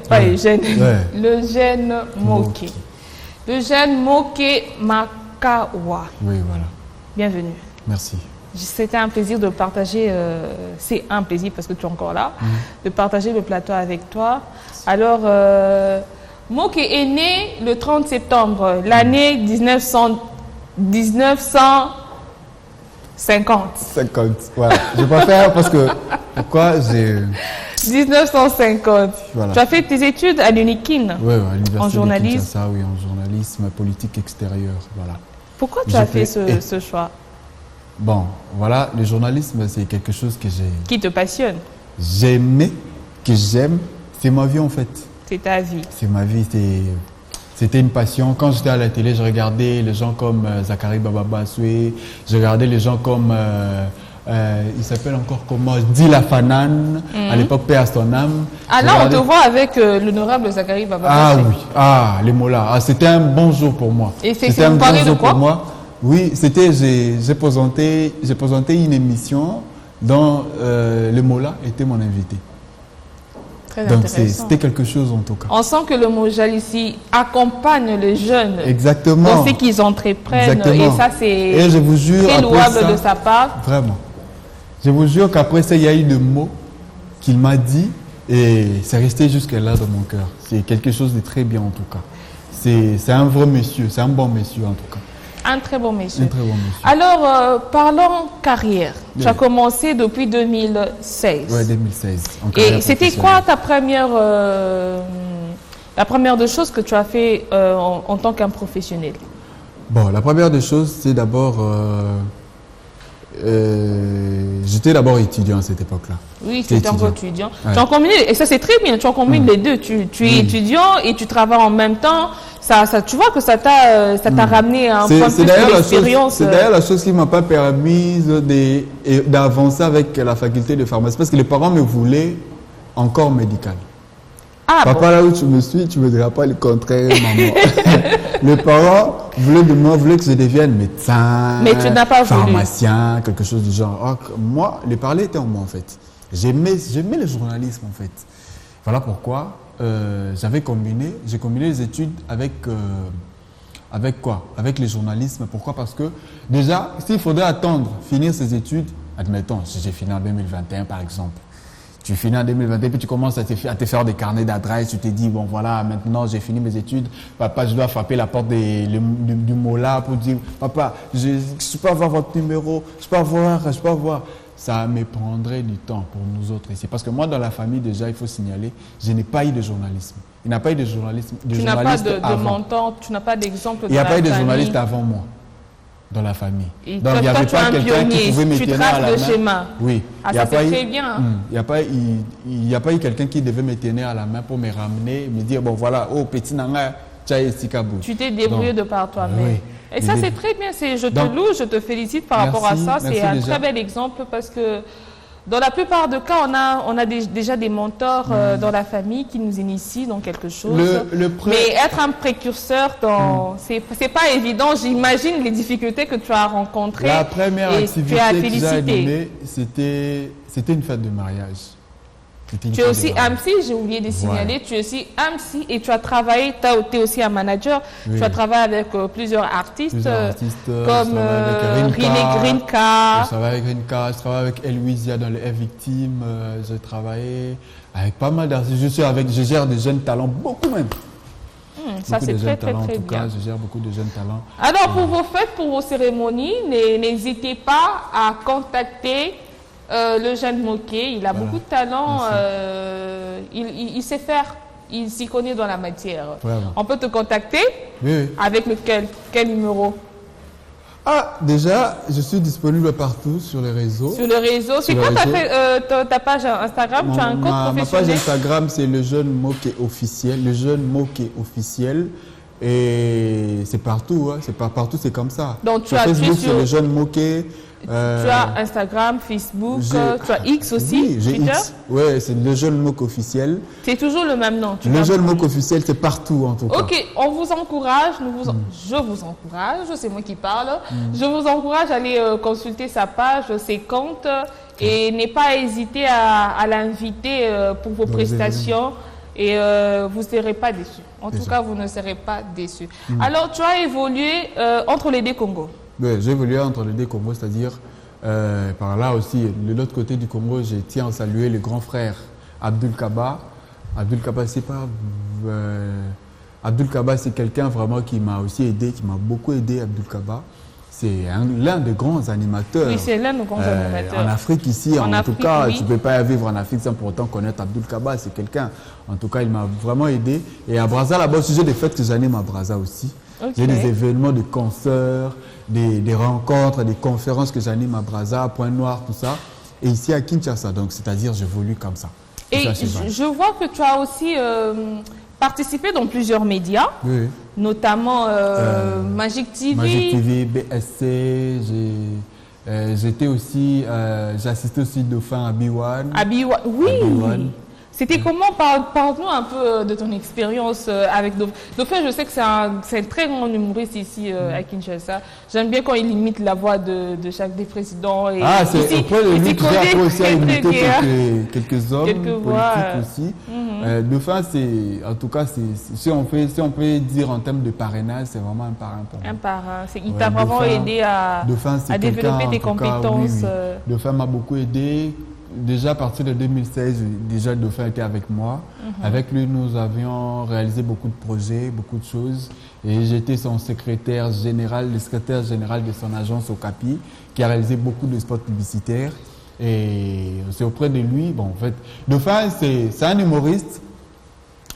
pas Eugène, Ouais. Eugène Moké. Eugène Moké Makawa. Oui, voilà. Bienvenue. Merci. C'était un plaisir de partager, c'est un plaisir parce que tu es encore là, de partager le plateau avec toi. Alors, Moké est né le 30 septembre, l'année 1950. 50, voilà. Je préfère parce que, pourquoi j'ai... 1950. Voilà. Tu as fait tes études à l'UNIKIN, Oui, à l'université en journalisme. de Kinshasa, oui, en journalisme politique extérieur, voilà. Pourquoi tu as fait ce choix Bon, voilà, le journalisme, c'est quelque chose que qui te passionne? j'aimais, que j'aime. C'est ma vie, en fait. C'est ta vie. C'est ma vie, c'était une passion. Quand j'étais à la télé, je regardais les gens comme Zachary Bababasoué, je regardais les gens comme, il s'appelle encore comment, Dila Fanan, à l'époque, paix à son âme. Ah là, on te voit avec l'honorable Zachary Bababasoué. Ah oui, ah, les mots là. Ah, c'était un bon jour pour moi. Et c'était un vous bon parlez de jour quoi? pour moi. Oui, c'était, j'ai présenté une émission dont le Mola était mon invité. Très Donc intéressant. c'était quelque chose en tout cas. On sent que le Mojal ici accompagne les jeunes Exactement. dans ce qu'ils entreprennent. Exactement. Et ça, c'est Et je vous jure, très après louable ça, de sa part. Vraiment. Je vous jure qu'après ça, il y a eu des mots qu'il m'a dit et c'est resté jusqu'à là dans mon cœur. C'est quelque chose de très bien en tout cas. C'est un vrai monsieur, c'est un bon monsieur en tout cas. Un très bon monsieur. Un très bon monsieur. Alors, parlons carrière. Oui. Tu as commencé depuis 2016. Oui, 2016. Et c'était quoi ta première, la première des choses que tu as fait en tant qu'un professionnel? Bon, la première des choses, c'est d'abord... j'étais d'abord étudiant à cette époque-là. Oui, tu étais encore étudiant. Ouais. Tu en combines, et ça c'est très bien, tu en combines les deux. Tu es étudiant et tu travailles en même temps. Tu vois que ça t'a ramené à un point plus d'expérience. C'est d'ailleurs la chose qui ne m'a pas permis d'avancer avec la faculté de pharmacie parce que les parents me voulaient encore médical. Ah, Papa, bon. là où tu me suis, tu ne me diras pas le contraire, maman. Les parents voulaient que je devienne médecin, Mais tu n'as pas voulu. pharmacien, quelque chose du genre. Or, moi, les parler était en moi, en fait. J'aimais le journalisme, en fait. Voilà pourquoi j'ai combiné les études avec quoi? Avec le journalisme. Pourquoi? Parce que déjà, s'il faudrait attendre, finir ses études, admettons, si j'ai fini en 2021, par exemple, tu finis en 2021, puis tu commences à te faire des carnets d'adresses, tu te dis, bon voilà, maintenant j'ai fini mes études, papa, je dois frapper la porte du Mola pour dire, papa, je peux avoir votre numéro, je peux avoir. Ça me prendrait du temps pour nous autres ici. Parce que moi, dans la famille, déjà, il faut signaler, je n'ai pas eu de journalisme. Il n'y a pas eu de journalisme. Tu n'as pas de mentor, tu n'as pas d'exemple de il n'y a pas eu de famille. journaliste avant moi, dans la famille. Et donc, toi, il n'y avait tu es pas un quelqu'un qui pionnier, pouvait me tu tenir à traces la le main. schéma. Oui. Ah, Il y a ça pas c'est eu- très bien. Il n'y a pas eu quelqu'un qui devait me tenir à la main pour me ramener, me dire, bon voilà, oh petit nanga, tchaï sikabou. Tu t'es débrouillé de par toi-même. Oui. Et ça c'est très bien, je te loue, je te félicite par rapport à ça. C'est un déjà. très bel exemple parce que dans la plupart des cas, on a déjà des mentors dans la famille qui nous initient dans quelque chose. Mais être un précurseur, c'est pas évident. J'imagine les difficultés que tu as rencontrées. La première et activité tu as que j'ai félicité. animée, c'était une fête de mariage. Tu es aussi AMSI, j'ai oublié de signaler, tu es aussi AMSI et tu as travaillé, tu es aussi un manager, Oui. tu as travaillé avec plusieurs artistes, comme Rineka, Rineka. je travaille avec Rineka, je travaille avec Elouisia dans les F-Victimes, j'ai travaillé avec pas mal d'artistes, je gère des jeunes talents, beaucoup même. Ça c'est très bien. bien. Je gère beaucoup de jeunes talents. Alors pour vos fêtes, pour vos cérémonies, n'hésitez pas à contacter le jeune Moké. Il a beaucoup de talent, il sait faire, il s'y connaît dans la matière. Vraiment. On peut te contacter Oui. avec quel numéro? Ah, déjà, je suis disponible partout sur les réseaux. Sur le réseau. C'est quoi ta page Instagram? Tu as un compte Ma page professionnel? Instagram, c'est le jeune Moké officiel. Le jeune Moké officiel. Et c'est partout, hein. Partout c'est comme ça. Donc sur Facebook, c'est les jeunes moqués. Tu as Instagram, Facebook, tu as X aussi, oui, j'ai Twitter. X. Ouais, c'est le Jeune Moque officiel. C'est toujours le même nom. Le Jeune Moque officiel, c'est partout en tout cas. Ok, on vous encourage, je vous encourage, c'est moi qui parle. Je vous encourage à aller consulter sa page, ses comptes et n'ayez pas hésité à l'inviter pour vos prestations et vous ne serez pas déçus. En tout cas, vous ne serez pas déçus. Alors, tu as évolué entre les deux Congos. Oui, j'ai évolué entre les deux Congos, c'est-à-dire par là aussi, de l'autre côté du Congo, je tiens à saluer le grand frère Abdul Kaba. Abdul Kaba, c'est pas... Abdul Kaba, c'est quelqu'un vraiment qui m'a aussi aidé, qui m'a beaucoup aidé, Abdul Kaba. C'est l'un des grands animateurs. Oui, c'est l'un des grands animateurs. En Afrique ici, en tout cas, tu ne peux pas vivre en Afrique sans pour autant connaître Abdul Kaba. C'est quelqu'un, en tout cas, il m'a vraiment aidé. Et à Brazza, là-bas, j'ai des fêtes que j'anime à Brazza aussi. Okay. J'ai des événements de concerts, des rencontres, des conférences que j'anime à Brazza, Point Noir, tout ça. Et ici à Kinshasa, donc c'est-à-dire j'évolue comme ça. Et je vois que tu as aussi participé dans plusieurs médias, oui. Notamment Magic TV. Magic TV, BSC, j'étais aussi, j'ai assisté aussi Dauphin à B1. À B1, oui. C'était comment? Parle-nous un peu de ton expérience avec Dauphin. Dauphin, je sais que c'est un très grand humoriste ici à Kinshasa. J'aime bien quand il imite la voix de chaque des présidents. Et c'est auprès de lui que j'ai appris aussi à imiter quelques hommes politiques aussi. Dauphin, c'est, en tout cas, si on peut dire en termes de parrainage, c'est vraiment un parrain pour moi. Un parrain. Il t'a vraiment aidé à développer tes compétences. Dauphin m'a beaucoup aidé. Déjà à partir de 2016, déjà Dauphin était avec moi. Avec lui, nous avions réalisé beaucoup de projets, beaucoup de choses. Et j'étais son secrétaire général, le secrétaire général de son agence Okapi, qui a réalisé beaucoup de spots publicitaires. Et c'est auprès de lui, bon, en fait, Dauphin, c'est un humoriste.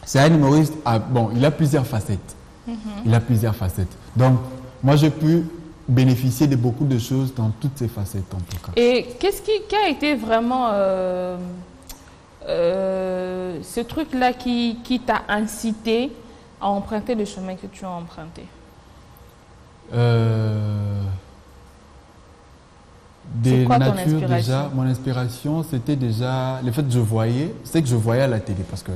C'est un humoriste, bon, il a plusieurs facettes. Il a plusieurs facettes. Donc, moi, j'ai pu bénéficier de beaucoup de choses dans toutes ces facettes, en tout cas. Et qu'est-ce qui a été vraiment ce truc-là qui t'a incité à emprunter le chemin que tu as emprunté? C'est quoi ton inspiration? Mon inspiration, c'était déjà le fait que je voyais à la télé, parce que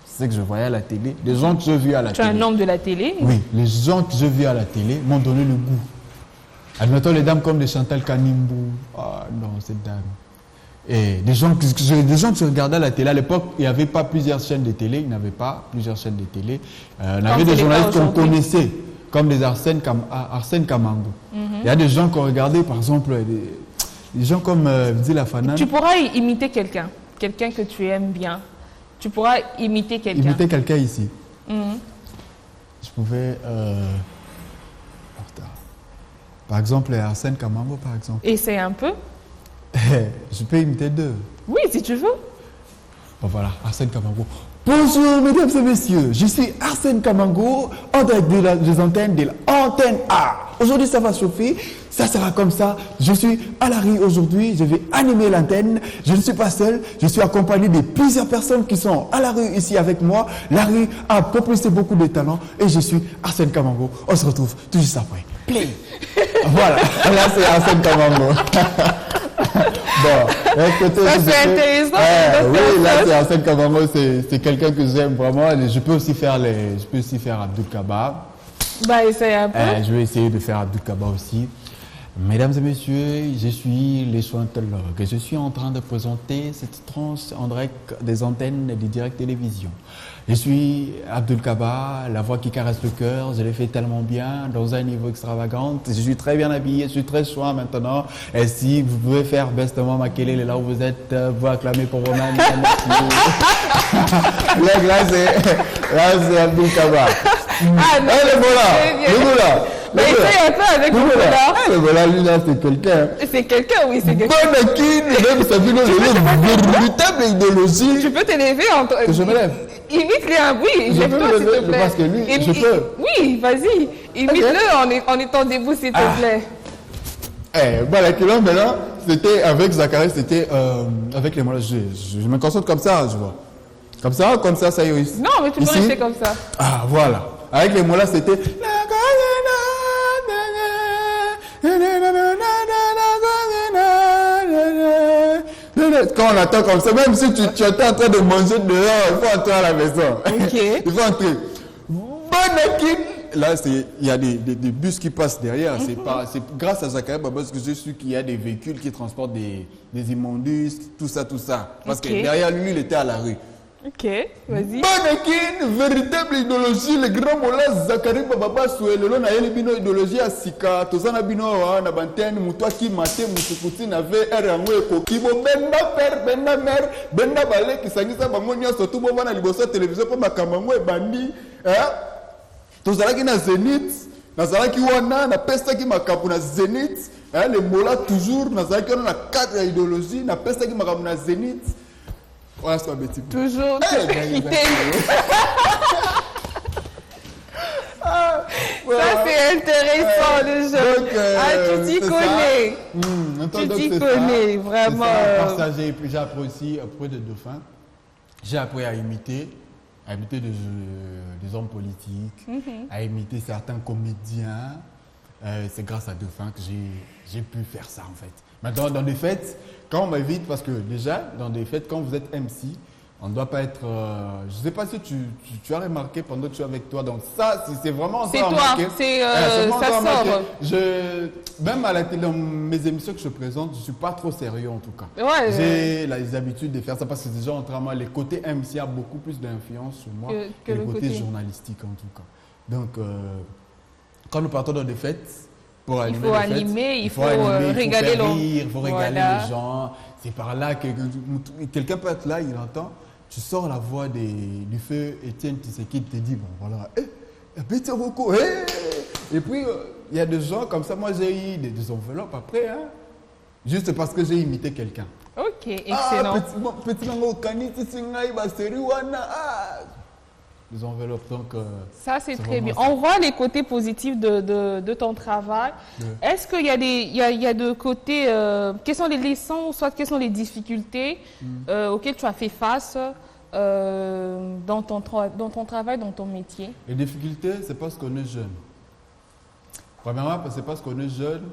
c'est que je voyais à la télé, les gens que j'ai vus à la télé. Tu es un homme de la télé? Oui, les gens que j'ai vus à la télé m'ont donné le goût. Admettons les dames comme des Chantal Kanimbu. Ah non, cette dame. Et des gens que je regardais à la télé. À l'époque, il n'y avait pas plusieurs chaînes de télé. Il n'y avait pas plusieurs chaînes de télé. On avait des journalistes qu'on connaissait, comme des Arsène Kamango. Il y a des gens qu'on regardait, par exemple, des gens comme Zila Fanan. Tu pourras imiter quelqu'un que tu aimes bien. Tu pourras imiter quelqu'un. Imiter quelqu'un ici. Je pouvais... Par exemple, Arsène Kamango, par exemple. Essaye un peu. Je peux imiter deux. Oui, si tu veux. Bon, voilà, Arsène Kamango. Bonjour, mesdames et messieurs. Je suis Arsène Kamango, en direct des antennes de l'antenne A. Aujourd'hui, ça va chauffer. Ça sera comme ça. Je suis à la rue aujourd'hui. Je vais animer l'antenne. Je ne suis pas seul. Je suis accompagné de plusieurs personnes qui sont à la rue ici avec moi. La rue a propulsé beaucoup de talents. Et je suis Arsène Kamango. On se retrouve tout juste après. Play. Voilà. Là, c'est Arsène Kamango. Bon, écoutez, ça c'est intéressant. Oui, là c'est Arsène Kamango, c'est quelqu'un que j'aime vraiment. Je peux aussi faire Abdul Kaba. Bah, essaye un peu. Je vais essayer de faire Abdul Kaba aussi. Mesdames et messieurs, je suis les Chantologues. Je suis en train de présenter cette tranche en direct des antennes du Direct Télévision. Je suis Abdul Kaba, la voix qui caresse le cœur. Je l'ai fait tellement bien, dans un niveau extravagant. Je suis très bien habillé, je suis très chouin maintenant. Et si vous pouvez faire bestement Makelele là où vous êtes, vous acclamez pour vous-même. Là, c'est Abdul Kaba. Ah non, le voilà. Mais essaye un peu avec le voilà. Le voilà, lui là, c'est quelqu'un. C'est quelqu'un, oui, c'est quelqu'un. Bonne qui, même sa véritable idéologie. Tu peux t'élever en toi. Que je me lève. Imite-le, oui, je peux me lever, parce que lui, je peux. Oui, vas-y, imite-le en étant debout, s'il te plaît. Voilà, maintenant, c'était avec Zachary, c'était avec les mots. Je me concentre comme ça, je vois. Comme ça, ça y est. Non, mais tu peux rester comme ça. Ah, voilà. Avec les mots là, c'était... Quand on attend comme ça, même si tu es en train de manger dehors, il faut entrer à la maison. Ok. Il faut entrer. Bonakin. Là, il y a des bus qui passent derrière. C'est grâce à Zachary Babas que je suis qu'il y a des véhicules qui transportent des immondices, tout ça. Parce que derrière lui, il était à la rue. Ok, vas-y. Bonakin, véritable idéologie, le grand mola Zachary Babas, le long a une idéologie à Sika, Tozana Bino, na Bantene, Moutouaki, Maté, Moussoukouti, n'avait Eranwe, Kokibo, Benda Père, Benda Mère, Benda Balé, qui s'agit à Bamonia, surtout Bovan à Libosa télévision, comme Makamamo et Bandi, Tozala qui na Zénith, Nazala qui wana, na Pesta qui makapu na Zénith, les mola toujours, Nazala qui wana na cadre idéologie, na Pesta qui makapu na Zénith. Ouais, c'est petit. Toujours. Ça, c'est intéressant, le jeu. Tu t'y connais. Tu t'y connais, vraiment. J'ai appris aussi, auprès de dauphins, j'ai appris à imiter des hommes politiques, à imiter certains comédiens. C'est grâce à Dauphin que j'ai pu faire ça, en fait. Maintenant, dans des fêtes, quand on m'invite, parce que déjà, dans des fêtes, quand vous êtes MC, on ne doit pas être... je ne sais pas si tu as remarqué pendant que tu es avec toi. Donc ça, c'est vraiment... C'est toi, ça sort. Même à la télé, dans mes émissions que je présente, je ne suis pas trop sérieux en tout cas. Ouais, j'ai les habitudes de faire ça parce que déjà, entre les côtés MC a beaucoup plus d'influence sur moi que le côté journalistique en tout cas. Donc, quand nous partons dans des fêtes, pour animer, il faut régaler il faut régaler les gens. C'est par là que quelqu'un peut être là, il entend, tu sors la voix du feu Étienne Tshisekedi, te dit, bon voilà, petit Roko, et puis il y a des gens comme ça, moi j'ai eu des enveloppes après, juste parce que j'ai imité quelqu'un. Ok, excellent. Petit Nango Kani, les enveloppes, donc... ça, c'est très bien. On voit les côtés positifs de ton travail. Ouais. Est-ce qu'il y a de côtés... quelles sont les leçons, soit quelles sont les difficultés auxquelles tu as fait face dans ton travail, dans ton métier? Les difficultés, c'est parce qu'on est jeune. Premièrement, c'est parce qu'on est jeune.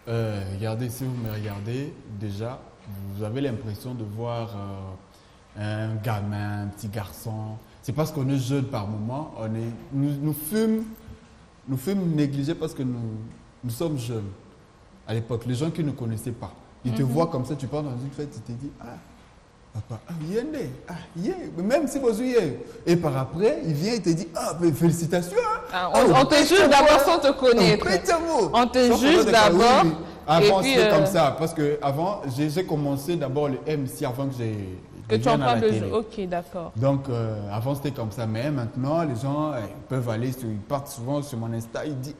Regardez, si vous me regardez, déjà, vous avez l'impression de voir un gamin, un petit garçon... C'est parce qu'on est jeune par moment, nous fûmes négligés parce que nous sommes jeunes. À l'époque, les gens qui ne connaissaient pas, ils te voient comme ça, tu pars dans une fête, tu te dis, papa, même si vous êtes. Et par après, il vient et te dit, félicitations. On te juge d'abord sans te connaître. On te juge d'abord. Avant, c'était comme ça, parce que avant, j'ai commencé d'abord le MC avant que j'ai... Que tu en parles de jeu. Ok, d'accord. Donc, avant, c'était comme ça. Mais maintenant, les gens peuvent aller, ils partent souvent sur mon Insta, ils disent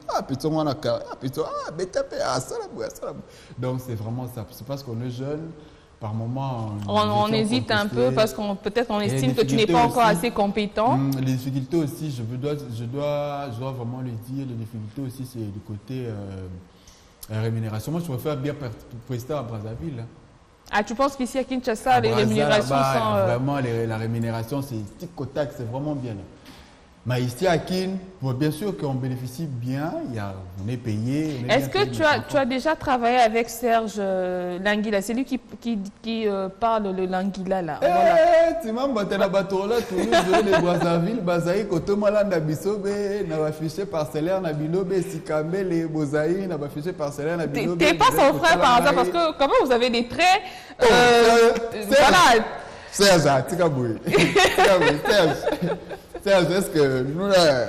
donc, c'est vraiment ça. C'est parce qu'on est jeune, par moment... On hésite un peu parce qu'on peut-être on estime que tu n'es pas encore assez compétent. Les difficultés aussi, je dois vraiment le dire, les difficultés aussi, c'est du côté rémunération. Moi, je préfère bien prester à Brazzaville. Ah, tu penses qu'ici à Kinshasa, les rémunérations sont... Vraiment, la rémunération, c'est tic-au-tac, c'est vraiment bien. Mais ici à Kin, bien sûr qu'on bénéficie bien, on est payé. Est-ce que tu as déjà travaillé avec Serge Languila? C'est lui qui parle le Languila là. Tu m'as battu la bateau là, tout le monde de Brazzaville, Bazaï, Kotomalanda Bisobe, n'a affiché parcellaire, Nabilobe, Sikambe, les Bozaï, n'a affiché parcellaire, Nabilobe. T'es pas son frère par hasard parce que comment vous avez des traits. Voilà. Serge, Tikaboui. Serge, est-ce que nous là.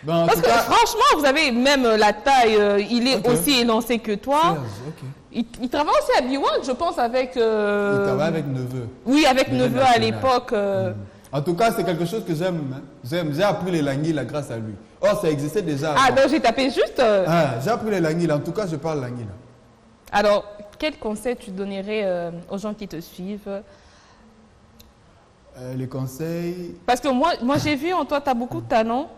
Parce que franchement, vous avez même la taille, il est aussi élancé que toi. Serge, il travaille aussi à Biwan, je pense, avec... Il travaille avec Neveu. Oui, avec Neveu à l'époque. En tout cas, c'est quelque chose que j'aime. J'ai appris les langues là grâce à lui. Oh, ça existait déjà. Ah, donc j'ai tapé juste... j'ai appris les langues là. En tout cas, je parle langue là. Alors, quel conseil tu donnerais aux gens qui te suivent? Les conseils... Parce que moi j'ai vu en toi, tu as beaucoup de talent,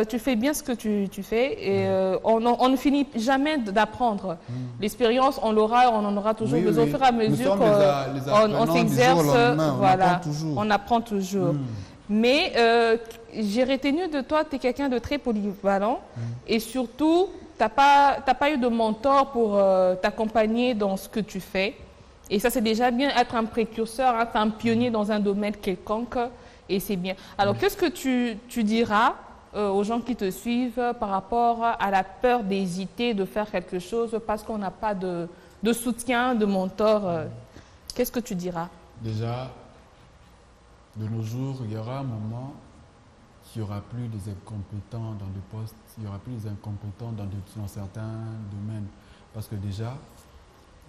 tu fais bien ce que tu fais et on ne finit jamais d'apprendre. L'expérience, on l'aura, on en aura toujours besoin au fur et à mesure qu'on s'exerce, voilà, on apprend toujours. Mais j'ai retenu de toi, tu es quelqu'un de très polyvalent et surtout, tu n'as pas eu de mentor pour t'accompagner dans ce que tu fais. Et ça, c'est déjà bien être un précurseur, être un pionnier dans un domaine quelconque et c'est bien. Alors, qu'est-ce que tu diras aux gens qui te suivent par rapport à la peur d'hésiter, de faire quelque chose parce qu'on n'a pas de soutien, de mentor? Qu'est-ce que tu diras? Déjà, de nos jours, il y aura un moment qu'il n'y aura plus des incompétents dans le poste, il n'y aura plus des incompétents dans certains domaines. Parce que déjà,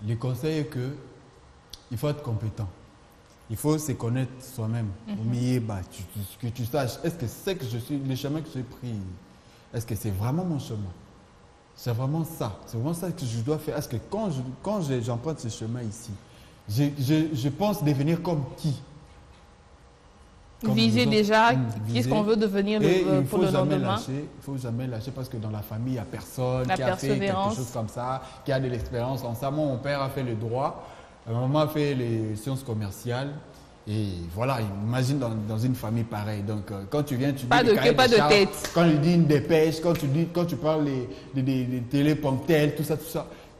les conseils est qu'il faut être compétent. Il faut se connaître soi-même. Que tu saches, est-ce que c'est que le chemin que j'ai pris, est-ce que c'est vraiment mon chemin? C'est vraiment ça. C'est vraiment ça que je dois faire. Est-ce que quand j'emprunte ce chemin ici, je pense devenir comme qui? Viser déjà, qu'est-ce qu'on veut devenir pour le lendemain. Il ne faut jamais lâcher parce que dans la famille, il n'y a personne qui a fait quelque chose comme ça, qui a de l'expérience en ça. Moi, mon père a fait le droit, ma maman a fait les sciences commerciales. Et voilà, imagine dans une famille pareille. Donc, quand tu viens, tu dis pas de tête. Quand tu dis une dépêche, quand tu parles des téléprompteurs, tout ça.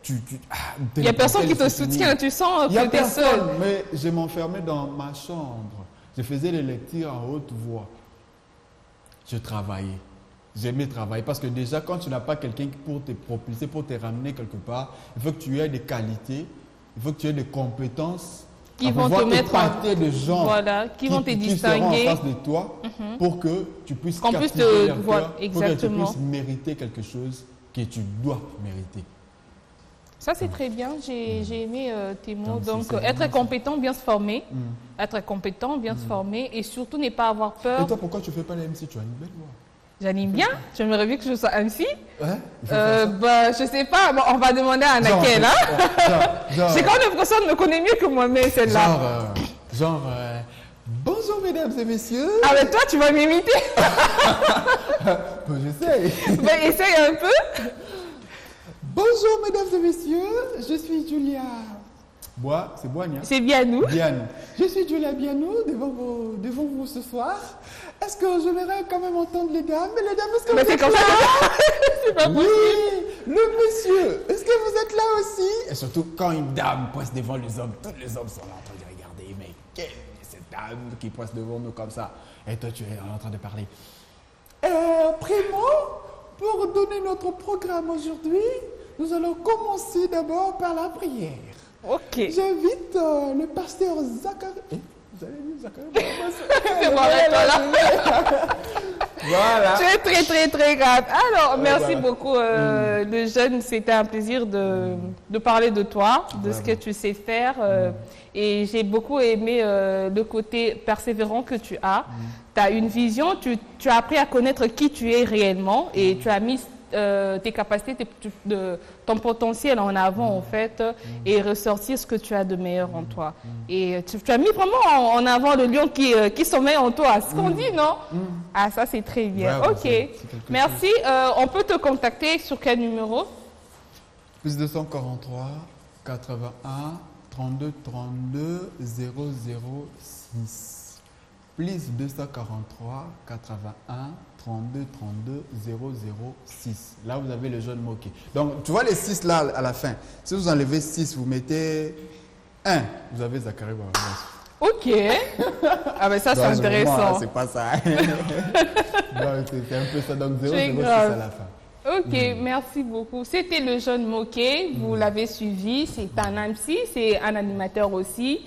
Il n'y a personne qui te soutient, tu sens que tu es seul. Mais je m'enfermais dans ma chambre. Je faisais les lectures en haute voix. Je travaillais. J'aimais travailler parce que déjà, quand tu n'as pas quelqu'un pour te propulser, pour te ramener quelque part, il faut que tu aies des qualités, il faut que tu aies des compétences qui vont te mettre de gens qui vont te distinguer en face de toi pour que tu puisses captiver leur cœur, exactement. pour que tu puisses mériter quelque chose que tu dois mériter. Ça, c'est très bien. J'ai aimé tes mots. Donc, être compétent, bien se former. Être compétent, bien se former. Et surtout, ne pas avoir peur. Et toi, pourquoi tu ne fais pas la MC? Tu as une belle voix. J'anime bien. J'aimerais bien que je sois MC. Ouais, je sais pas. Bon, on va demander à Anakel. J'ai quand même l'impression de me connaître mieux que moi-même, celle-là. Bonjour, mesdames et messieurs. Ah, mais toi, tu vas m'imiter. J'essaie. Essaye un peu. Bonjour mesdames et messieurs, je suis Julia. C'est Boigna. C'est Bianou. Je suis Julia Bianou devant vous ce soir. Est-ce que je verrai quand même entendre les dames? Mais les dames, est-ce que vous êtes là? C'est pas possible. Oui, le monsieur, est-ce que vous êtes là aussi? Et surtout quand une dame passe devant les hommes, tous les hommes sont là en train de regarder. Mais quelle est cette dame qui passe devant nous comme ça? Et toi, tu es en train de parler. Primo, pour donner notre programme aujourd'hui, nous allons commencer d'abord par la prière. Ok. J'invite le pasteur Zacharie. Vous avez dit Zacharie? C'est bon, là. Voilà. Tu es très, très, très grave. Alors, merci beaucoup, le jeune. C'était un plaisir de parler de toi, de ce que tu sais faire. Et j'ai beaucoup aimé le côté persévérant que tu as. Tu as une vision, tu as appris à connaître qui tu es réellement et tu as mis tes capacités, ton potentiel en avant en fait et ressortir ce que tu as de meilleur en toi. Et tu as mis vraiment en avant le lion qui sommeille en toi. C'est ce qu'on dit, non? Ah, ça c'est très bien. Ouais, ok, merci. On peut te contacter sur quel numéro? Plus 243 81 32 32 006. Plus 243 81 32 32 006. Là, vous avez le jeune moqué. Donc, tu vois les 6 là à la fin. Si vous enlevez 6, vous mettez 1. Vous avez Zacharie Barabas. Ok. Ah, mais ça, c'est intéressant. C'est pas ça. C'est un peu ça. Donc, 006 à la fin. Ok, merci beaucoup. C'était le jeune moqué. Vous l'avez suivi. C'est un MC, c'est un animateur aussi.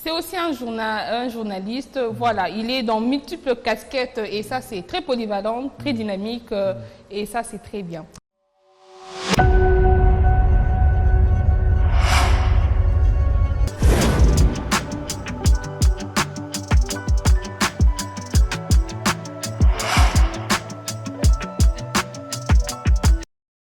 C'est aussi un journaliste. Voilà, il est dans multiples casquettes et ça, c'est très polyvalent, très dynamique et ça, c'est très bien.